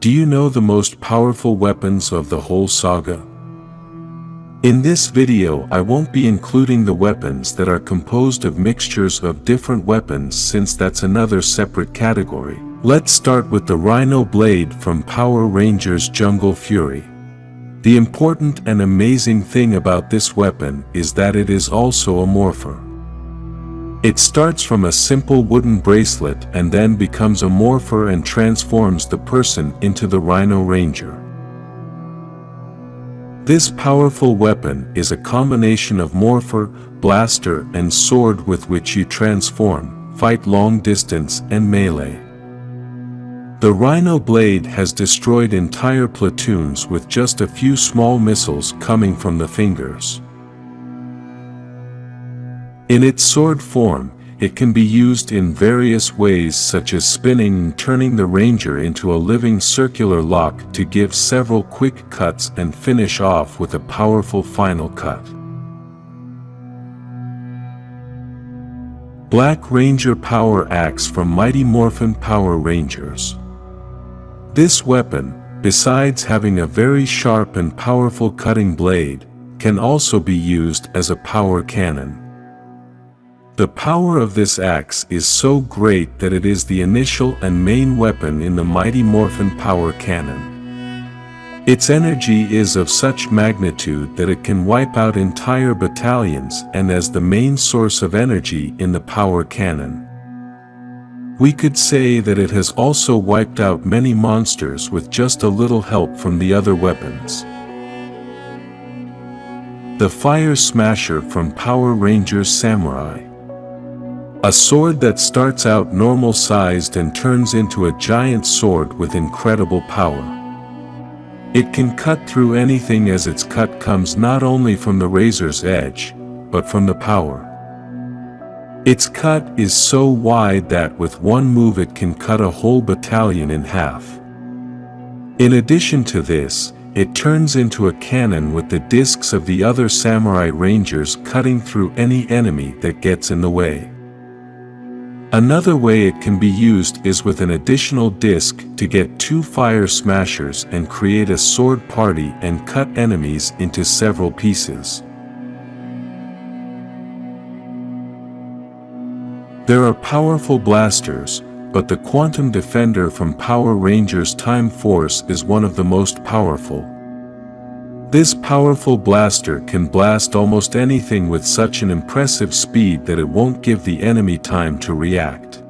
Do you know the most powerful weapons of the whole saga? In this video I won't be including the weapons that are composed of mixtures of different weapons since that's another separate category. Let's start with the Rhino Blade from Power Rangers Jungle Fury. The important and amazing thing about this weapon is that it is also a morpher. It starts from a simple wooden bracelet and then becomes a morpher and transforms the person into the Rhino Ranger. This powerful weapon is a combination of morpher, blaster, and sword with which you transform, fight long distance and melee. The Rhino Blade has destroyed entire platoons with just a few small missiles coming from the fingers. In its sword form, it can be used in various ways such as spinning and turning the Ranger into a living circular lock to give several quick cuts and finish off with a powerful final cut. Black Ranger Power Axe from Mighty Morphin Power Rangers. This weapon, besides having a very sharp and powerful cutting blade, can also be used as a power cannon. The power of this axe is so great that it is the initial and main weapon in the Mighty Morphin Power Cannon. Its energy is of such magnitude that it can wipe out entire battalions and as the main source of energy in the power cannon. We could say that it has also wiped out many monsters with just a little help from the other weapons. The Fire Smasher from Power Rangers Samurai. A sword that starts out normal-sized and turns into a giant sword with incredible power. It can cut through anything as its cut comes not only from the razor's edge, but from the power. Its cut is so wide that with one move it can cut a whole battalion in half. In addition to this, it turns into a cannon with the discs of the other Samurai Rangers cutting through any enemy that gets in the way. Another way it can be used is with an additional disc to get two Fire Smashers and create a sword party and cut enemies into several pieces. There are powerful blasters, but the Quantum Defender from Power Rangers Time Force is one of the most powerful. This powerful blaster can blast almost anything with such an impressive speed that it won't give the enemy time to react.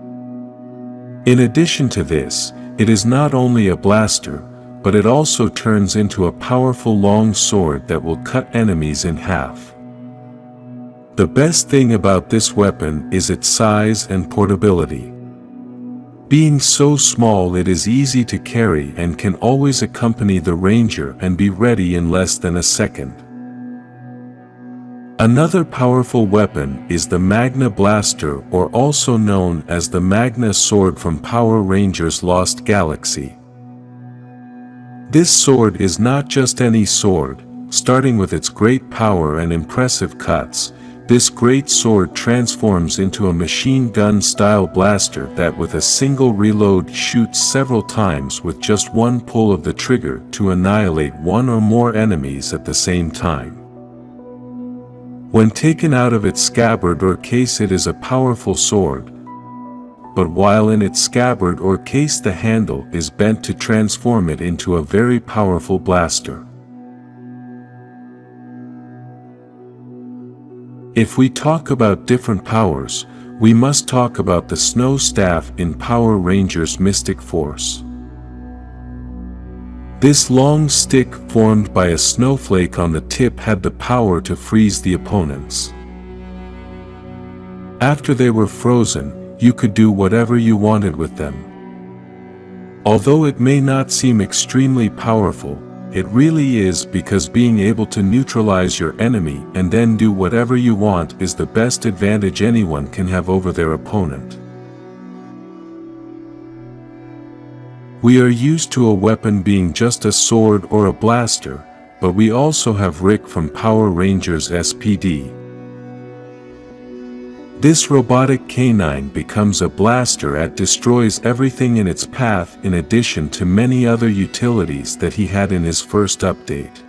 In addition to this, it is not only a blaster, but it also turns into a powerful long sword that will cut enemies in half. The best thing about this weapon is its size and portability. Being so small, it is easy to carry and can always accompany the Ranger and be ready in less than a second. Another powerful weapon is the Magna Blaster, or also known as the Magna Sword from Power Rangers Lost Galaxy. This sword is not just any sword. Starting with its great power and impressive cuts, this great sword transforms into a machine gun-style blaster that with a single reload shoots several times with just one pull of the trigger to annihilate one or more enemies at the same time. When taken out of its scabbard or case, it is a powerful sword, but while in its scabbard or case, the handle is bent to transform it into a very powerful blaster. If we talk about different powers, we must talk about the Snow Staff in Power Rangers Mystic Force. This long stick formed by a snowflake on the tip had the power to freeze the opponents. After they were frozen, you could do whatever you wanted with them. Although it may not seem extremely powerful, it really is, because being able to neutralize your enemy and then do whatever you want is the best advantage anyone can have over their opponent. We are used to a weapon being just a sword or a blaster, but we also have Rick from Power Rangers SPD. This robotic canine becomes a blaster that destroys everything in its path, in addition to many other utilities that he had in his first update.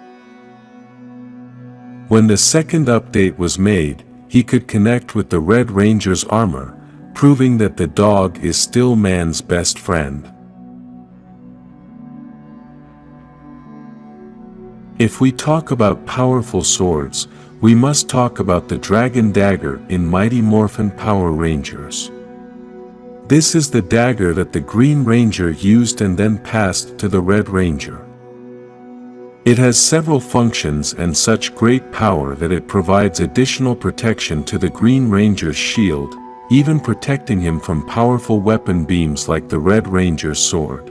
When the second update was made, he could connect with the Red Ranger's armor, proving that the dog is still man's best friend. If we talk about powerful swords, we must talk about the Dragon Dagger in Mighty Morphin Power Rangers. This is the dagger that the Green Ranger used and then passed to the Red Ranger. It has several functions and such great power that it provides additional protection to the Green Ranger's shield, even protecting him from powerful weapon beams like the Red Ranger's sword.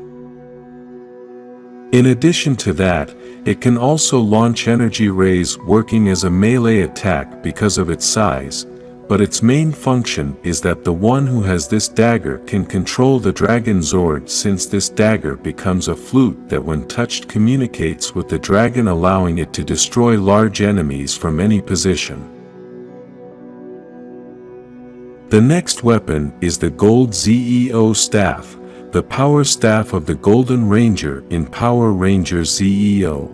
In addition to that, it can also launch energy rays working as a melee attack because of its size, but its main function is that the one who has this dagger can control the Dragon Zord, since this dagger becomes a flute that when touched communicates with the dragon, allowing it to destroy large enemies from any position. The next weapon is the Gold ZEO Staff, the power staff of the Golden Ranger in Power Rangers ZEO.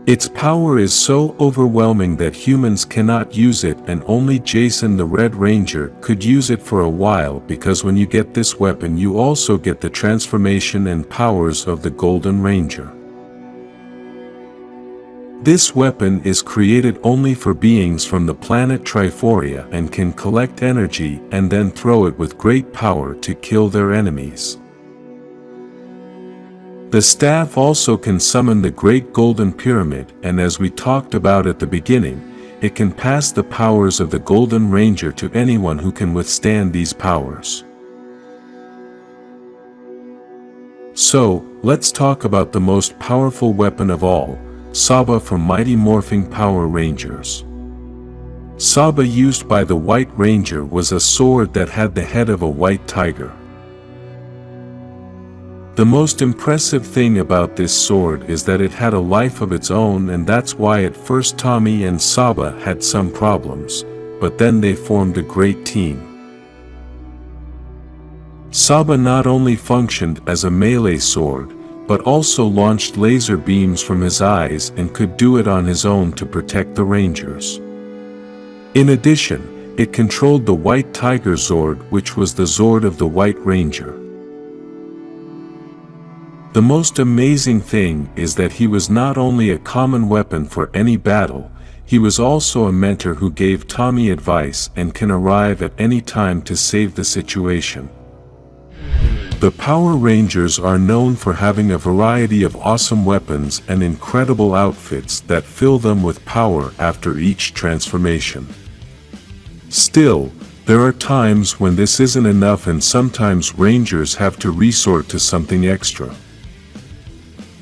Its power is so overwhelming that humans cannot use it, and only Jason the Red Ranger could use it for a while, because when you get this weapon you also get the transformation and powers of the Golden Ranger. This weapon is created only for beings from the planet Triforia and can collect energy and then throw it with great power to kill their enemies. The staff also can summon the Great Golden Pyramid, and as we talked about at the beginning, it can pass the powers of the Golden Ranger to anyone who can withstand these powers. So, let's talk about the most powerful weapon of all, Saban from Mighty Morphin Power Rangers. Saban used by the White Ranger was a sword that had the head of a white tiger. The most impressive thing about this sword is that it had a life of its own, and that's why at first Tommy and Saban had some problems, but then they formed a great team. Saban not only functioned as a melee sword, but also launched laser beams from his eyes and could do it on his own to protect the Rangers. In addition, it controlled the White Tiger Zord, which was the Zord of the White Ranger. The most amazing thing is that he was not only a common weapon for any battle, he was also a mentor who gave Tommy advice and can arrive at any time to save the situation. The Power Rangers are known for having a variety of awesome weapons and incredible outfits that fill them with power after each transformation. Still, there are times when this isn't enough, and sometimes Rangers have to resort to something extra.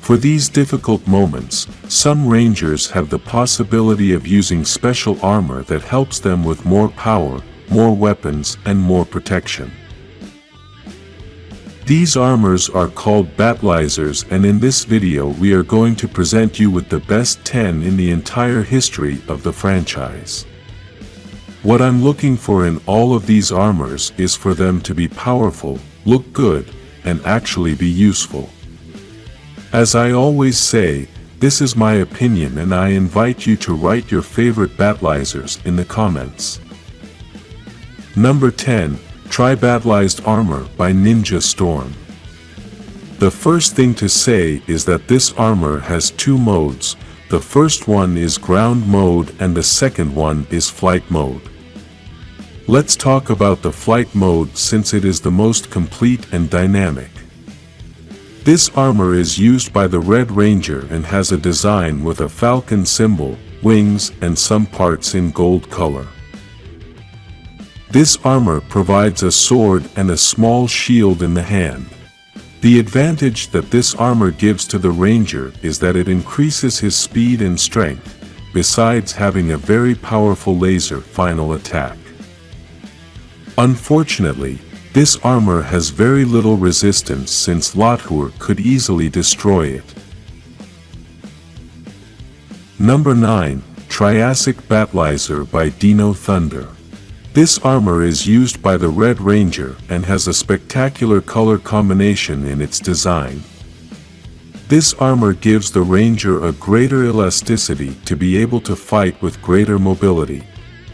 For these difficult moments, some Rangers have the possibility of using special armor that helps them with more power, more weapons, and more protection. These armors are called battleyzers, and in this video we are going to present you with the best 10 in the entire history of the franchise. What I'm looking for in all of these armors is for them to be powerful, look good, and actually be useful. As I always say, this is my opinion, and I invite you to write your favorite battleyzers in the comments. Number 10. Tri-Battlized Armor by Ninja Storm. The first thing to say is that this armor has two modes. The first one is ground mode and the second one is flight mode. Let's talk about the flight mode since it is the most complete and dynamic. This armor is used by the Red Ranger and has a design with a falcon symbol, wings, and some parts in gold color. This armor provides a sword and a small shield in the hand. The advantage that this armor gives to the Ranger is that it increases his speed and strength, besides having a very powerful laser final attack. Unfortunately, this armor has very little resistance since Lothur could easily destroy it. Number 9. Triassic Battleizer by Dino Thunder. This armor is used by the Red Ranger and has a spectacular color combination in its design. This armor gives the Ranger a greater elasticity to be able to fight with greater mobility.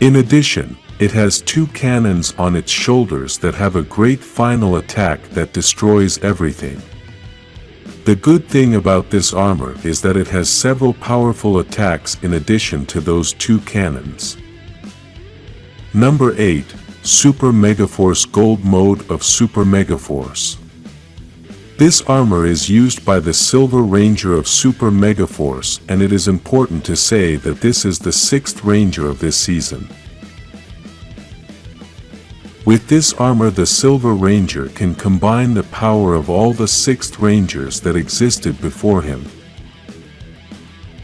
In addition, it has two cannons on its shoulders that have a great final attack that destroys everything. The good thing about this armor is that it has several powerful attacks in addition to those two cannons. Number 8. Super Megaforce Gold Mode of Super Megaforce. This armor is used by the Silver Ranger of Super Megaforce, and it is important to say that this is the 6th Ranger of this season. With this armor, the Silver Ranger can combine the power of all the 6th Rangers that existed before him.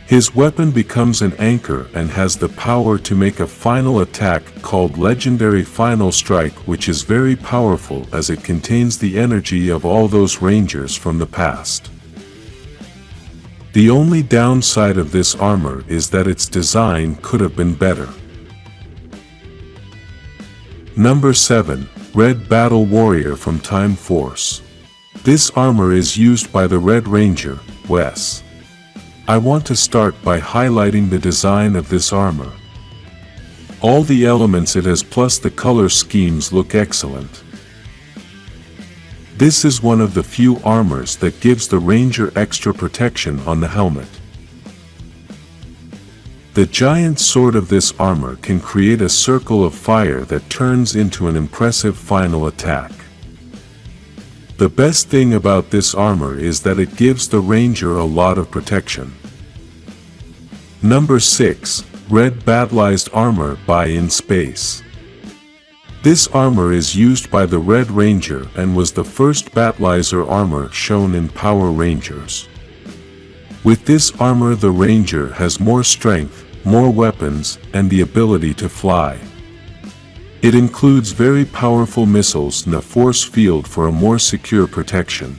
His weapon becomes an anchor and has the power to make a final attack called Legendary Final Strike, which is very powerful as it contains the energy of all those Rangers from the past. The only downside of this armor is that its design could have been better. Number 7. Red Battle Warrior from Time Force. This armor is used by the Red Ranger, Wes. I want to start by highlighting the design of this armor. All the elements it has plus the color schemes look excellent. This is one of the few armors that gives the Ranger extra protection on the helmet. The giant sword of this armor can create a circle of fire that turns into an impressive final attack. The best thing about this armor is that it gives the Ranger a lot of protection. Number 6. Red Battleyzers Armor by In Space. This armor is used by the Red Ranger and was the first battleyizer armor shown in Power Rangers. With this armor, the Ranger has more strength, more weapons, and the ability to fly. It includes very powerful missiles and a force field for a more secure protection.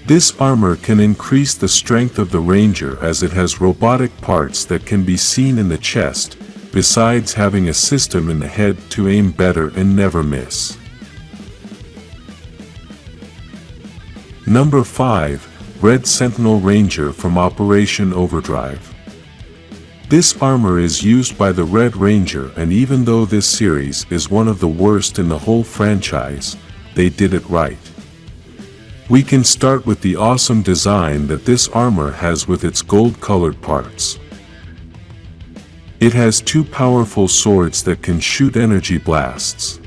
This armor can increase the strength of the Ranger as it has robotic parts that can be seen in the chest, besides having a system in the head to aim better and never miss. Number 5. Red Sentinel Ranger from Operation Overdrive. This armor is used by the Red Ranger, and even though this series is one of the worst in the whole franchise, they did it right. We can start with the awesome design that this armor has with its gold-colored parts. It has two powerful swords that can shoot energy blasts.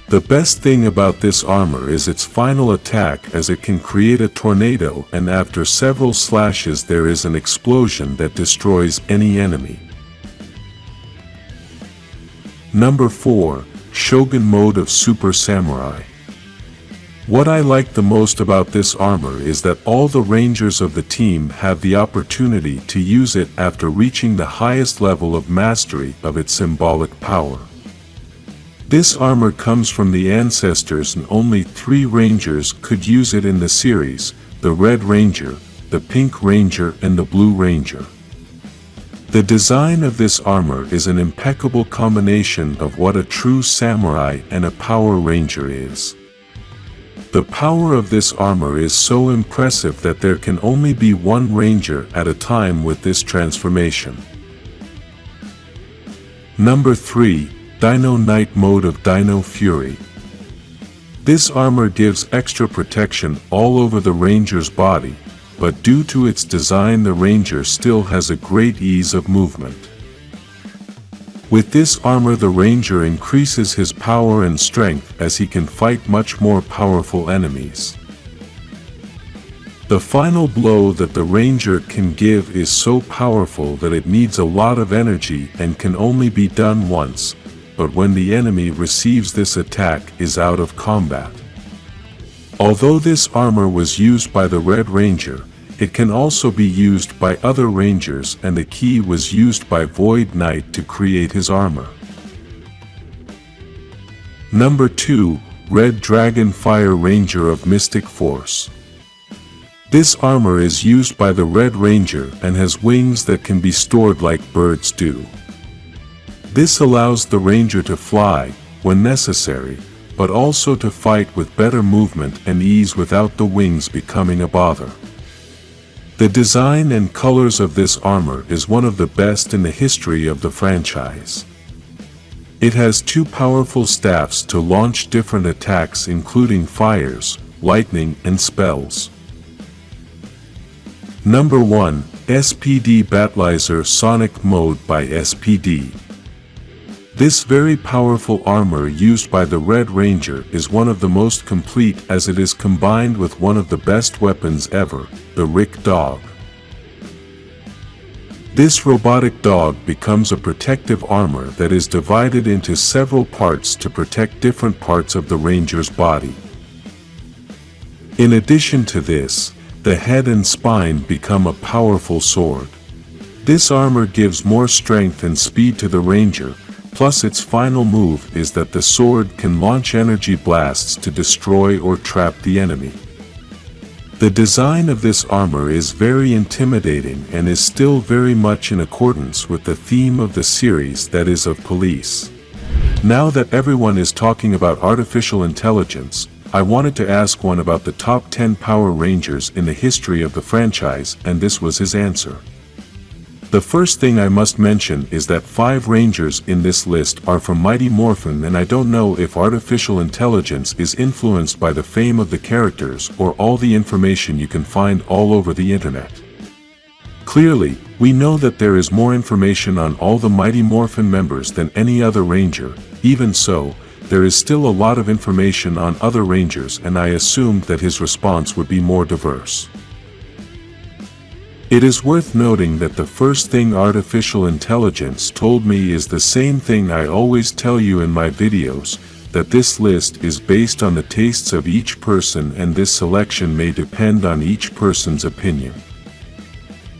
The best thing about this armor is its final attack, as it can create a tornado, and after several slashes there is an explosion that destroys any enemy. Number 4. Shogun Mode of Super Samurai. What I like the most about this armor is that all the Rangers of the team have the opportunity to use it after reaching the highest level of mastery of its symbolic power. This armor comes from the ancestors, and only 3 Rangers could use it in the series: the Red Ranger, the Pink Ranger, and the Blue Ranger. The design of this armor is an impeccable combination of what a true samurai and a Power Ranger is. The power of this armor is so impressive that there can only be one Ranger at a time with this transformation. Number 3. Dino Knight Mode of Dino Fury. This armor gives extra protection all over the Ranger's body, but due to its design the Ranger still has a great ease of movement. With this armor the Ranger increases his power and strength as he can fight much more powerful enemies. The final blow that the Ranger can give is so powerful that it needs a lot of energy and can only be done once, but when the enemy receives this attack is out of combat. Although this armor was used by the Red Ranger, it can also be used by other Rangers, and the key was used by Void Knight to create his armor. Number 2. Red Dragon Fire Ranger of Mystic Force. This armor is used by the Red Ranger and has wings that can be stored like birds do. This allows the ranger to fly, when necessary, but also to fight with better movement and ease without the wings becoming a bother. The design and colors of this armor is one of the best in the history of the franchise. It has two powerful staffs to launch different attacks including fires, lightning and spells. Number 1. SPD Battlezer Sonic Mode by SPD. This very powerful armor used by the Red Ranger is one of the most complete as it is combined with one of the best weapons ever, the Rick Dog. This robotic dog becomes a protective armor that is divided into several parts to protect different parts of the Ranger's body. In addition to this, the head and spine become a powerful sword. This armor gives more strength and speed to the Ranger, plus its final move is that the sword can launch energy blasts to destroy or trap the enemy. The design of this armor is very intimidating and is still very much in accordance with the theme of the series, that is of police. Now that everyone is talking about artificial intelligence, I wanted to ask one about the top 10 Power Rangers in the history of the franchise, and this was his answer. The first thing I must mention is that 5 Rangers in this list are from Mighty Morphin, and I don't know if artificial intelligence is influenced by the fame of the characters or all the information you can find all over the internet. Clearly, we know that there is more information on all the Mighty Morphin members than any other Ranger. Even so, there is still a lot of information on other Rangers, and I assumed that his response would be more diverse. It is worth noting that the first thing artificial intelligence told me is the same thing I always tell you in my videos, that this list is based on the tastes of each person and this selection may depend on each person's opinion.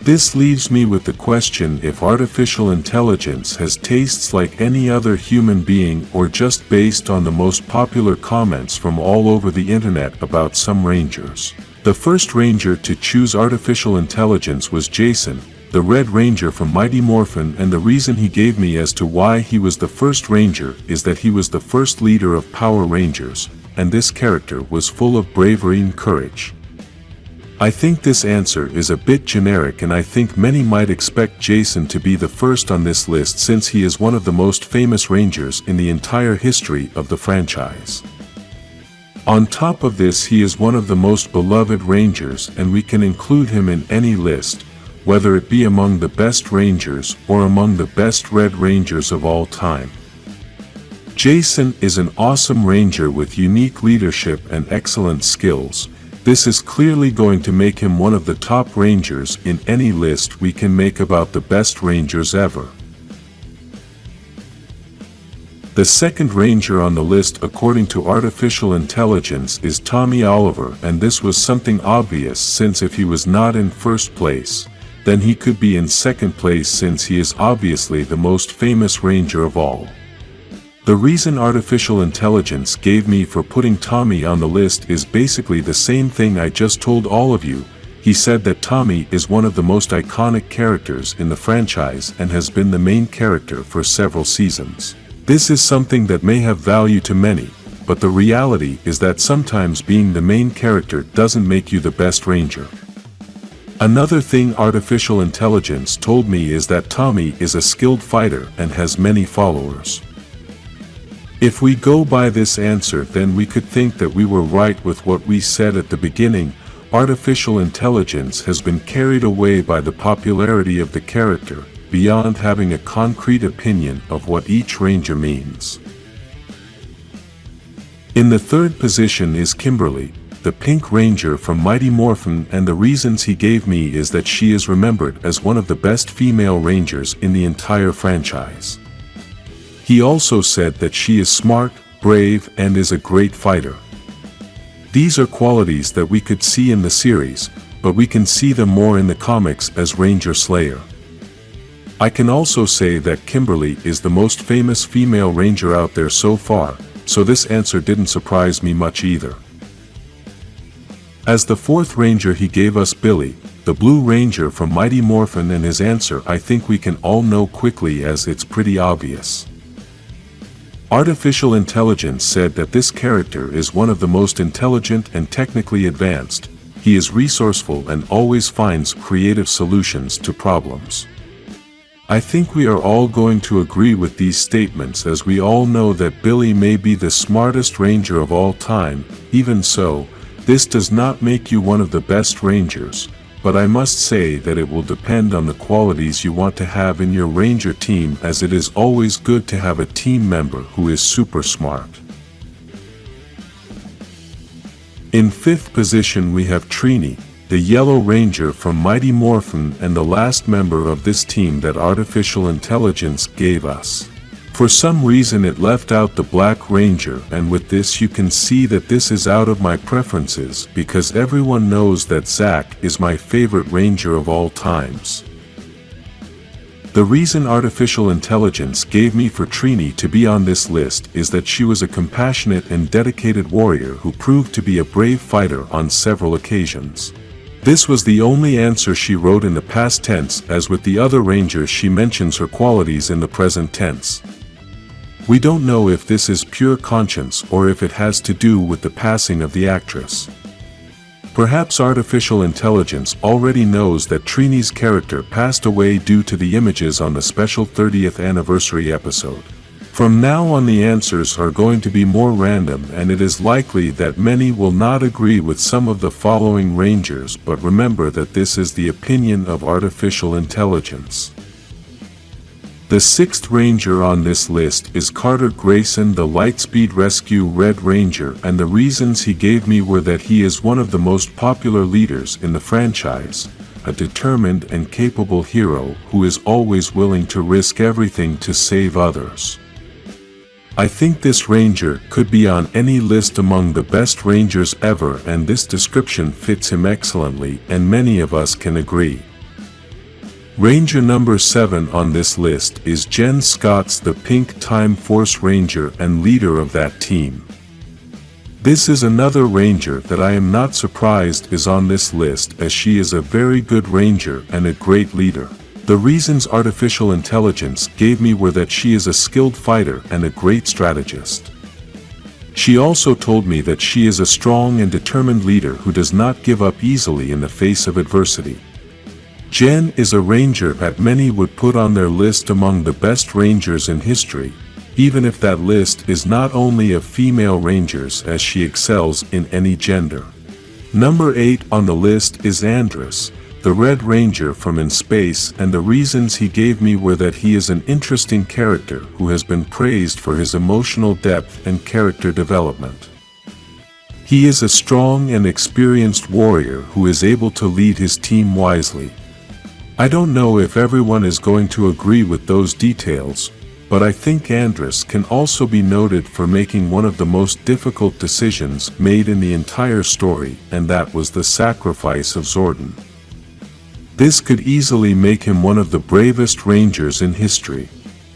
This leaves me with the question if artificial intelligence has tastes like any other human being or just based on the most popular comments from all over the internet about some Rangers. The first Ranger to choose artificial intelligence was Jason, the Red Ranger from Mighty Morphin, and the reason he gave me as to why he was the first Ranger is that he was the first leader of Power Rangers, and this character was full of bravery and courage. I think this answer is a bit generic, and I think many might expect Jason to be the first on this list since he is one of the most famous Rangers in the entire history of the franchise. On top of this, he is one of the most beloved Rangers, and we can include him in any list, whether it be among the best Rangers or among the best Red Rangers of all time. Jason is an awesome Ranger with unique leadership and excellent skills. This is clearly going to make him one of the top Rangers in any list we can make about the best Rangers ever. The second Ranger on the list according to artificial intelligence is Tommy Oliver, and this was something obvious since if he was not in first place, then he could be in second place since he is obviously the most famous Ranger of all. The reason artificial intelligence gave me for putting Tommy on the list is basically the same thing I just told all of you. He said that Tommy is one of the most iconic characters in the franchise and has been the main character for several seasons. This is something that may have value to many, but the reality is that sometimes being the main character doesn't make you the best Ranger. Another thing artificial intelligence told me is that Tommy is a skilled fighter and has many followers. If we go by this answer, then we could think that we were right with what we said at the beginning. Artificial intelligence has been carried away by the popularity of the character, beyond having a concrete opinion of what each Ranger means. In the third position is Kimberly, the Pink Ranger from Mighty Morphin, and the reasons he gave me is that she is remembered as one of the best female Rangers in the entire franchise. He also said that she is smart, brave, and is a great fighter. These are qualities that we could see in the series, but we can see them more in the comics as Ranger Slayer. I can also say that Kimberly is the most famous female Ranger out there so far, so this answer didn't surprise me much either. As the fourth ranger he gave us Billy, the Blue Ranger from Mighty Morphin, and his answer I think we can all know quickly as it's pretty obvious. Artificial Intelligence said that this character is one of the most intelligent and technically advanced. He is resourceful and always finds creative solutions to problems. I think we are all going to agree with these statements, as we all know that Billy may be the smartest ranger of all time. Even so, this does not make you one of the best rangers, but I must say that it will depend on the qualities you want to have in your ranger team, as it is always good to have a team member who is super smart. In fifth position we have Trini, the Yellow Ranger from Mighty Morphin, and the last member of this team that Artificial Intelligence gave us. For some reason it left out the Black Ranger, and with this you can see that this is out of my preferences, because everyone knows that Zack is my favorite ranger of all times. The reason Artificial Intelligence gave me for Trini to be on this list is that she was a compassionate and dedicated warrior who proved to be a brave fighter on several occasions. This was the only answer she wrote in the past tense, as with the other rangers she mentions her qualities in the present tense. We don't know if this is pure conscience or if it has to do with the passing of the actress. Perhaps Artificial Intelligence already knows that Trini's character passed away due to the images on the special 30th anniversary episode. From now on the answers are going to be more random, and it is likely that many will not agree with some of the following rangers, but remember that this is the opinion of Artificial Intelligence. The sixth ranger on this list is Carter Grayson, the Lightspeed Rescue Red Ranger, and the reasons he gave me were that he is one of the most popular leaders in the franchise, a determined and capable hero who is always willing to risk everything to save others. I think this ranger could be on any list among the best rangers ever, and this description fits him excellently, and many of us can agree. Ranger number 7 on this list is Jen Scott's the Pink Time Force Ranger and leader of that team. This is another ranger that I am not surprised is on this list, as she is a very good ranger and a great leader. The reasons Artificial Intelligence gave me were that she is a skilled fighter and a great strategist. She also told me that she is a strong and determined leader who does not give up easily in the face of adversity. Jen is a ranger that many would put on their list among the best rangers in history, even if that list is not only of female rangers, as she excels in any gender. Number 8 on the list is Andrus, the Red Ranger from In Space, and the reasons he gave me were that he is an interesting character who has been praised for his emotional depth and character development. He is a strong and experienced warrior who is able to lead his team wisely. I don't know if everyone is going to agree with those details, but I think Andrus can also be noted for making one of the most difficult decisions made in the entire story, and that was the sacrifice of Zordon. This could easily make him one of the bravest rangers in history.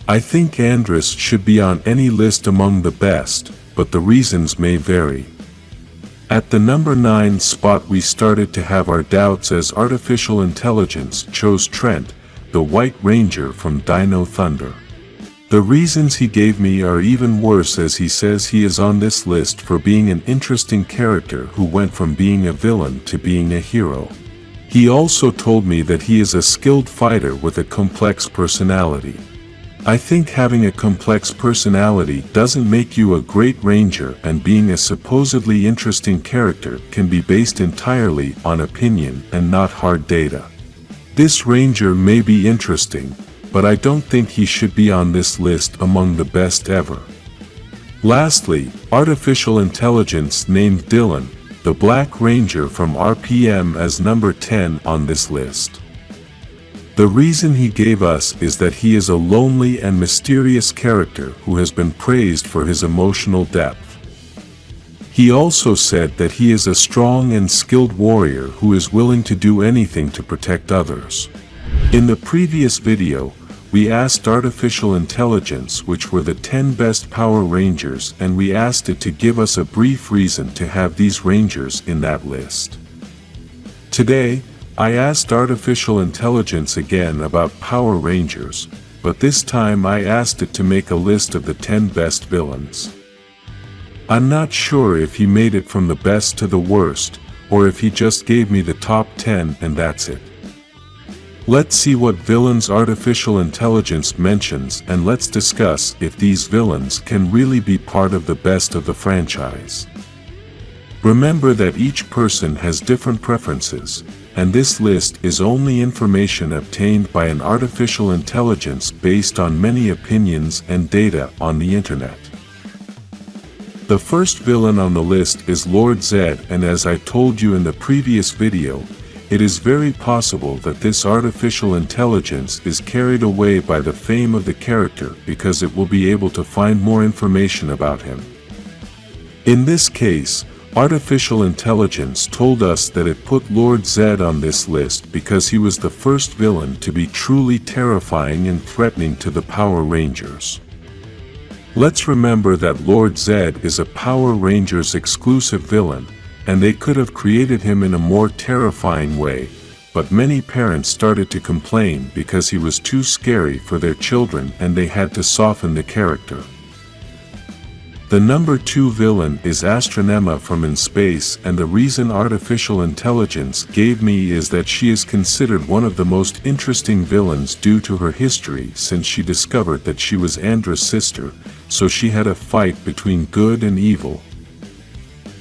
I think Andrus should be on any list among the best, but the reasons may vary. At the number 9 spot we started to have our doubts, as Artificial Intelligence chose Trent, the White Ranger from Dino Thunder. The reasons he gave me are even worse, as he says he is on this list for being an interesting character who went from being a villain to being a hero. He also told me that he is a skilled fighter with a complex personality. I think having a complex personality doesn't make you a great ranger, and being a supposedly interesting character can be based entirely on opinion and not hard data. This ranger may be interesting, but I don't think he should be on this list among the best ever. Lastly, Artificial Intelligence named Dylan, the Black Ranger from RPM, as number 10 on this list. The reason he gave us is that he is a lonely and mysterious character who has been praised for his emotional depth. He also said that he is a strong and skilled warrior who is willing to do anything to protect others. In the previous video, we asked Artificial Intelligence which were the 10 best Power Rangers, and we asked it to give us a brief reason to have these rangers in that list. Today, I asked artificial intelligence again about Power Rangers, but this time I asked it to make a list of the 10 best villains. I'm not sure if he made it from the best to the worst, or if he just gave me the top 10 and that's it. Let's see what villains artificial intelligence mentions, and let's discuss if these villains can really be part of the best of the franchise. Remember that each person has different preferences, and this list is only information obtained by an artificial intelligence based on many opinions and data on the internet. The first villain on the list is Lord Zedd, and as I told you in the previous video, it is very possible that this artificial intelligence is carried away by the fame of the character because it will be able to find more information about him. In this case, artificial intelligence told us that it put Lord Zedd on this list because he was the first villain to be truly terrifying and threatening to the Power Rangers. Let's remember that Lord Zedd is a Power Rangers exclusive villain, and they could have created him in a more terrifying way, but many parents started to complain because he was too scary for their children and they had to soften the character. The number 2 villain is Astronema from In Space, and the reason artificial intelligence gave me is that she is considered one of the most interesting villains due to her history since she discovered that she was Andra's sister, so she had a fight between good and evil.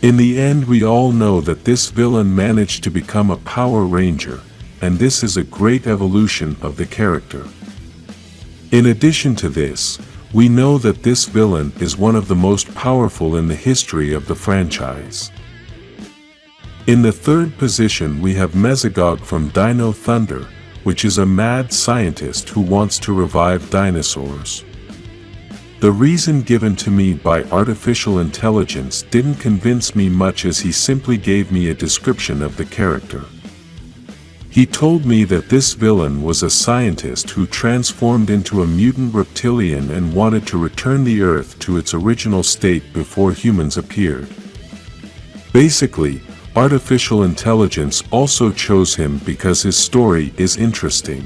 In the end, we all know that this villain managed to become a Power Ranger, and this is a great evolution of the character. In addition to this, we know that this villain is one of the most powerful in the history of the franchise. In the third position we have Mesogog from Dino Thunder, which is a mad scientist who wants to revive dinosaurs. The reason given to me by artificial intelligence didn't convince me much, as he simply gave me a description of the character. He told me that this villain was a scientist who transformed into a mutant reptilian and wanted to return the Earth to its original state before humans appeared. Basically, artificial intelligence also chose him because his story is interesting.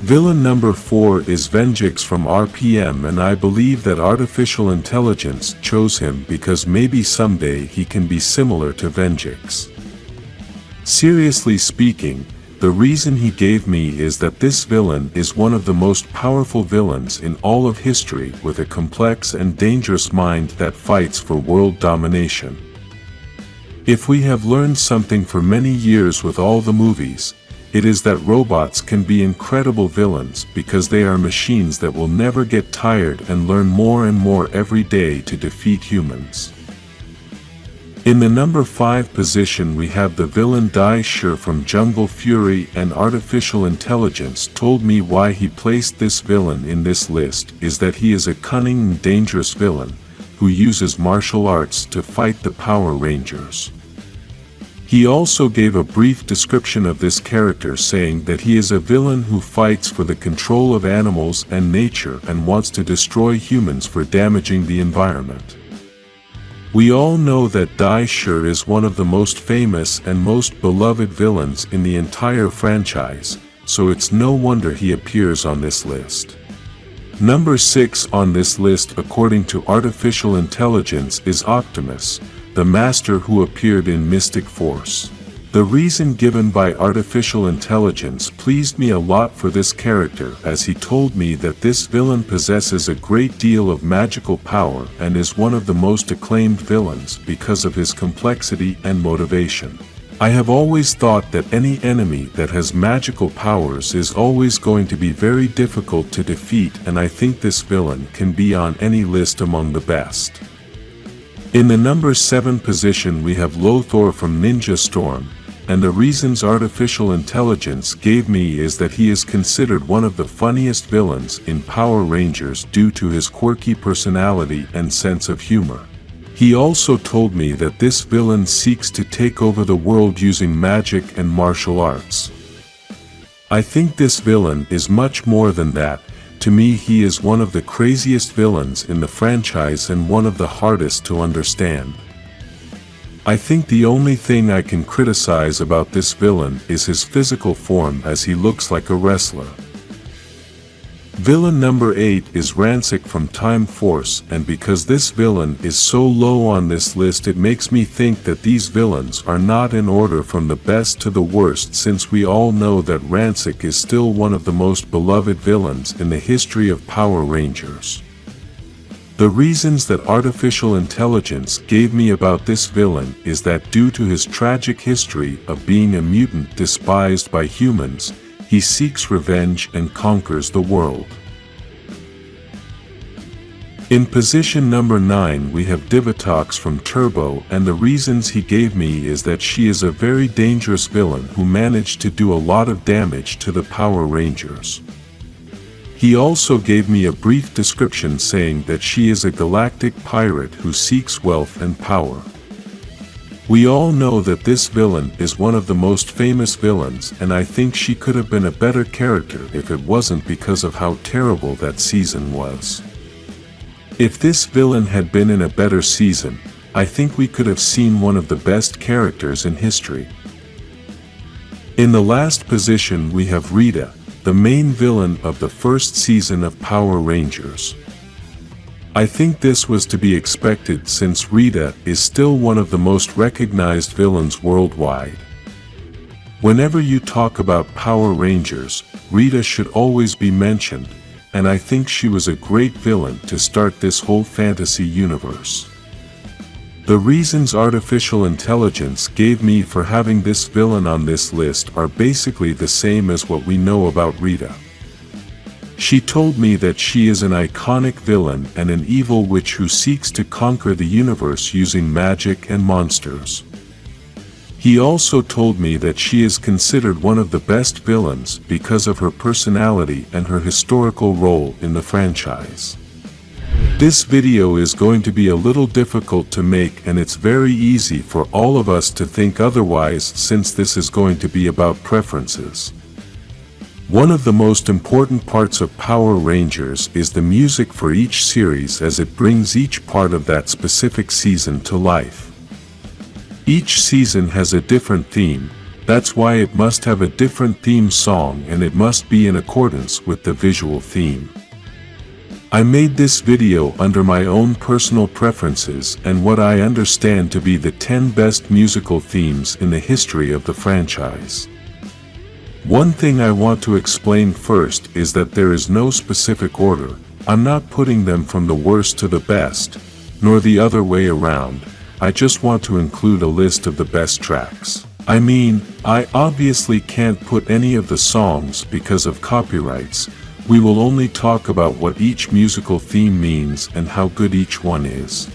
Villain number 4 is Venjix from RPM, and I believe that artificial intelligence chose him because maybe someday he can be similar to Venjix. Seriously speaking, the reason he gave me is that this villain is one of the most powerful villains in all of history, with a complex and dangerous mind that fights for world domination. If we have learned something for many years with all the movies, it is that robots can be incredible villains because they are machines that will never get tired and learn more and more every day to defeat humans. In the number 5 position we have the villain Dai Shi from Jungle Fury, and artificial intelligence told me why he placed this villain in this list is that he is a cunning and dangerous villain who uses martial arts to fight the Power Rangers. He also gave a brief description of this character, saying that he is a villain who fights for the control of animals and nature and wants to destroy humans for damaging the environment. We all know that Dai Shi is one of the most famous and most beloved villains in the entire franchise, so it's no wonder he appears on this list. Number 6 on this list according to artificial intelligence is Optimus, the master who appeared in Mystic Force. The reason given by artificial intelligence pleased me a lot for this character, as he told me that this villain possesses a great deal of magical power and is one of the most acclaimed villains because of his complexity and motivation. I have always thought that any enemy that has magical powers is always going to be very difficult to defeat, and I think this villain can be on any list among the best. In the number 7 position we have Lothor from Ninja Storm, and the reasons artificial intelligence gave me is that he is considered one of the funniest villains in Power Rangers due to his quirky personality and sense of humor. He also told me that this villain seeks to take over the world using magic and martial arts. I think this villain is much more than that. To me, he is one of the craziest villains in the franchise and one of the hardest to understand. I think the only thing I can criticize about this villain is his physical form, as he looks like a wrestler. Villain number 8 is Rancic from Time Force, and because this villain is so low on this list, it makes me think that these villains are not in order from the best to the worst, since we all know that Rancic is still one of the most beloved villains in the history of Power Rangers. The reasons that artificial intelligence gave me about this villain is that due to his tragic history of being a mutant despised by humans, he seeks revenge and conquers the world. In position number 9 we have Divatox from Turbo, and the reasons he gave me is that she is a very dangerous villain who managed to do a lot of damage to the Power Rangers. He also gave me a brief description saying that she is a galactic pirate who seeks wealth and power. We all know that this villain is one of the most famous villains, and I think she could have been a better character if it wasn't because of how terrible that season was. If this villain had been in a better season, I think we could have seen one of the best characters in history. In the last position we have Rita, the main villain of the first season of Power Rangers. I think this was to be expected since Rita is still one of the most recognized villains worldwide. Whenever you talk about Power Rangers, Rita should always be mentioned, and I think she was a great villain to start this whole fantasy universe. The reasons artificial intelligence gave me for having this villain on this list are basically the same as what we know about Rita. She told me that she is an iconic villain and an evil witch who seeks to conquer the universe using magic and monsters. He also told me that she is considered one of the best villains because of her personality and her historical role in the franchise. This video is going to be a little difficult to make, and it's very easy for all of us to think otherwise since this is going to be about preferences. One of the most important parts of Power Rangers is the music for each series, as it brings each part of that specific season to life. Each season has a different theme, that's why it must have a different theme song, and it must be in accordance with the visual theme. I made this video under my own personal preferences and what I understand to be the 10 best musical themes in the history of the franchise. One thing I want to explain first is that there is no specific order. I'm not putting them from the worst to the best, nor the other way around. I just want to include a list of the best tracks. I mean, I obviously can't put any of the songs because of copyrights. We will only talk about what each musical theme means and how good each one is.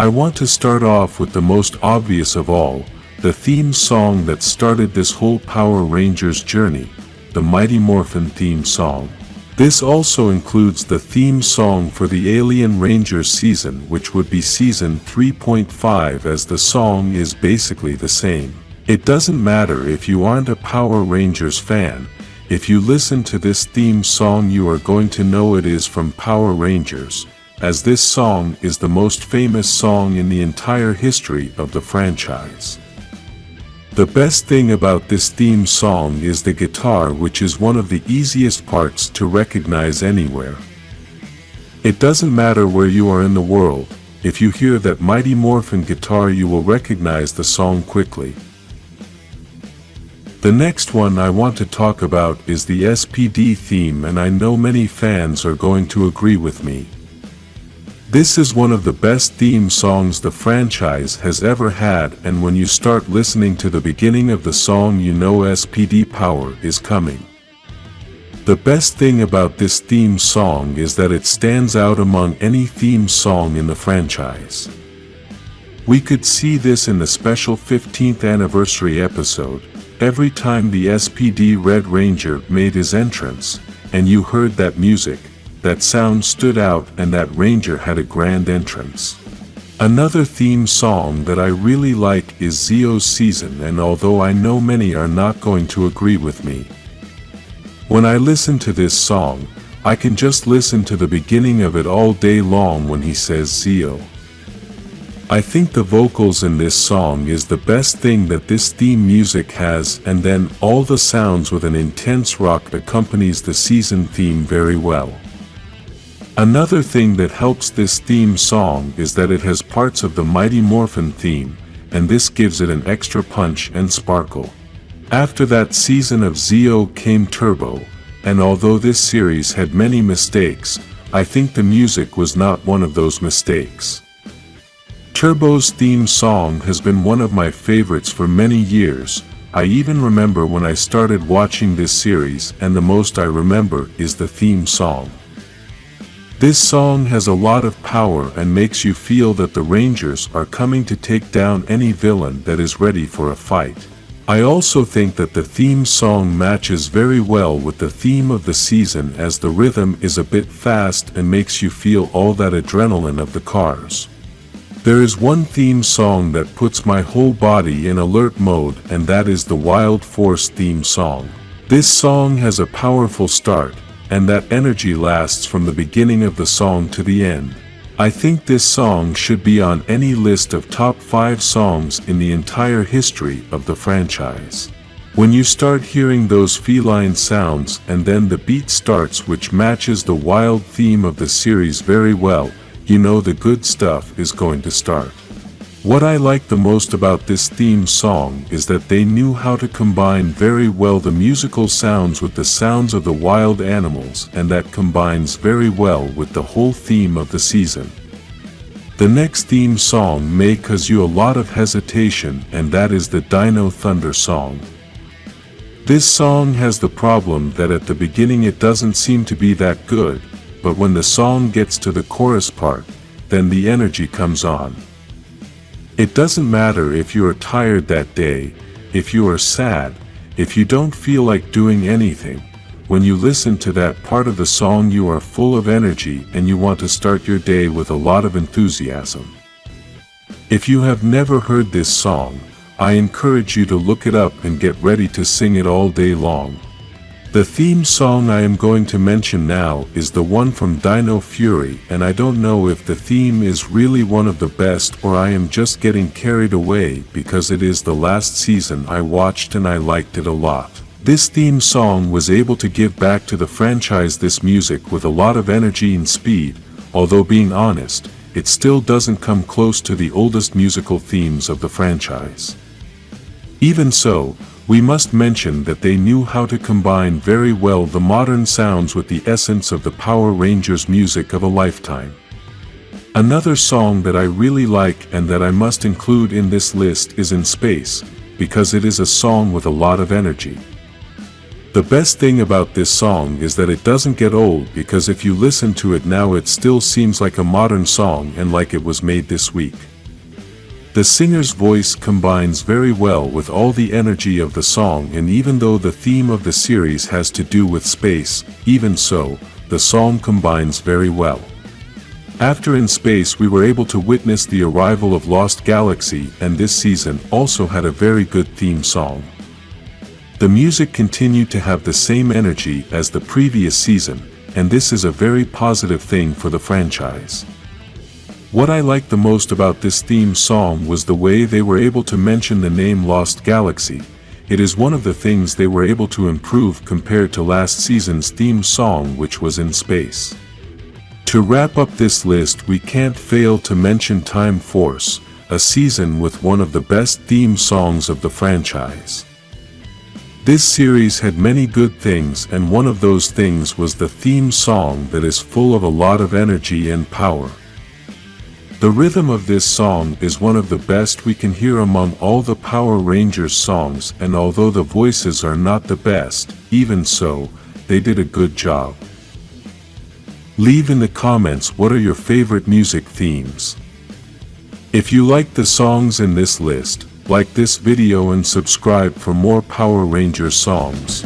I want to start off with the most obvious of all, the theme song that started this whole Power Rangers journey, the Mighty Morphin theme song. This also includes the theme song for the Alien Rangers season, which would be season 3.5, as the song is basically the same. It doesn't matter if you aren't a Power Rangers fan, if you listen to this theme song you are going to know it is from Power Rangers, as this song is the most famous song in the entire history of the franchise. The best thing about this theme song is the guitar, which is one of the easiest parts to recognize anywhere. It doesn't matter where you are in the world, if you hear that Mighty Morphin guitar you will recognize the song quickly. The next one I want to talk about is the SPD theme, and I know many fans are going to agree with me. This is one of the best theme songs the franchise has ever had, and when you start listening to the beginning of the song you know SPD power is coming. The best thing about this theme song is that it stands out among any theme song in the franchise. We could see this in the special 15th anniversary episode, every time the SPD Red Ranger made his entrance, and you heard that music, that sound stood out, and that Ranger had a grand entrance. Another theme song that I really like is Zio's Season, and although I know many are not going to agree with me, when I listen to this song, I can just listen to the beginning of it all day long when he says Zio. I think the vocals in this song is the best thing that this theme music has, and then all the sounds with an intense rock accompanies the season theme very well. Another thing that helps this theme song is that it has parts of the Mighty Morphin theme, and this gives it an extra punch and sparkle. After that season of Zeo came Turbo, and although this series had many mistakes, I think the music was not one of those mistakes. Turbo's theme song has been one of my favorites for many years. I even remember when I started watching this series, and the most I remember is the theme song. This song has a lot of power and makes you feel that the Rangers are coming to take down any villain that is ready for a fight. I also think that the theme song matches very well with the theme of the season, as the rhythm is a bit fast and makes you feel all that adrenaline of the cars. There is one theme song that puts my whole body in alert mode, and that is the Wild Force theme song. This song has a powerful start, and that energy lasts from the beginning of the song to the end. I think this song should be on any list of top 5 songs in the entire history of the franchise. When you start hearing those feline sounds and then the beat starts, which matches the wild theme of the series very well, you know the good stuff is going to start. What I like the most about this theme song is that they knew how to combine very well the musical sounds with the sounds of the wild animals, and that combines very well with the whole theme of the season. The next theme song may cause you a lot of hesitation, and that is the Dino Thunder song. This song has the problem that at the beginning it doesn't seem to be that good, but when the song gets to the chorus part, then the energy comes on. It doesn't matter if you are tired that day, if you are sad, if you don't feel like doing anything. When you listen to that part of the song, you are full of energy and you want to start your day with a lot of enthusiasm. If you have never heard this song, I encourage you to look it up and get ready to sing it all day long. The theme song I am going to mention now is the one from Dino Fury, and I don't know if the theme is really one of the best or I am just getting carried away because it is the last season I watched and I liked it a lot. This theme song was able to give back to the franchise this music with a lot of energy and speed, although being honest, it still doesn't come close to the oldest musical themes of the franchise. Even so, we must mention that they knew how to combine very well the modern sounds with the essence of the Power Rangers music of a lifetime. Another song that I really like and that I must include in this list is In Space, because it is a song with a lot of energy. The best thing about this song is that it doesn't get old, because if you listen to it now it still seems like a modern song and like it was made this week. The singer's voice combines very well with all the energy of the song, and even though the theme of the series has to do with space, even so, the song combines very well. After In Space we were able to witness the arrival of Lost Galaxy, and this season also had a very good theme song. The music continued to have the same energy as the previous season, and this is a very positive thing for the franchise. What I liked the most about this theme song was the way they were able to mention the name Lost Galaxy. It is one of the things they were able to improve compared to last season's theme song, which was In Space. To wrap up this list, we can't fail to mention Time Force, a season with one of the best theme songs of the franchise. This series had many good things, and one of those things was the theme song that is full of a lot of energy and power. The rhythm of this song is one of the best we can hear among all the Power Rangers songs, and although the voices are not the best, even so, they did a good job. Leave in the comments what are your favorite music themes. If you like the songs in this list, like this video and subscribe for more Power Rangers songs.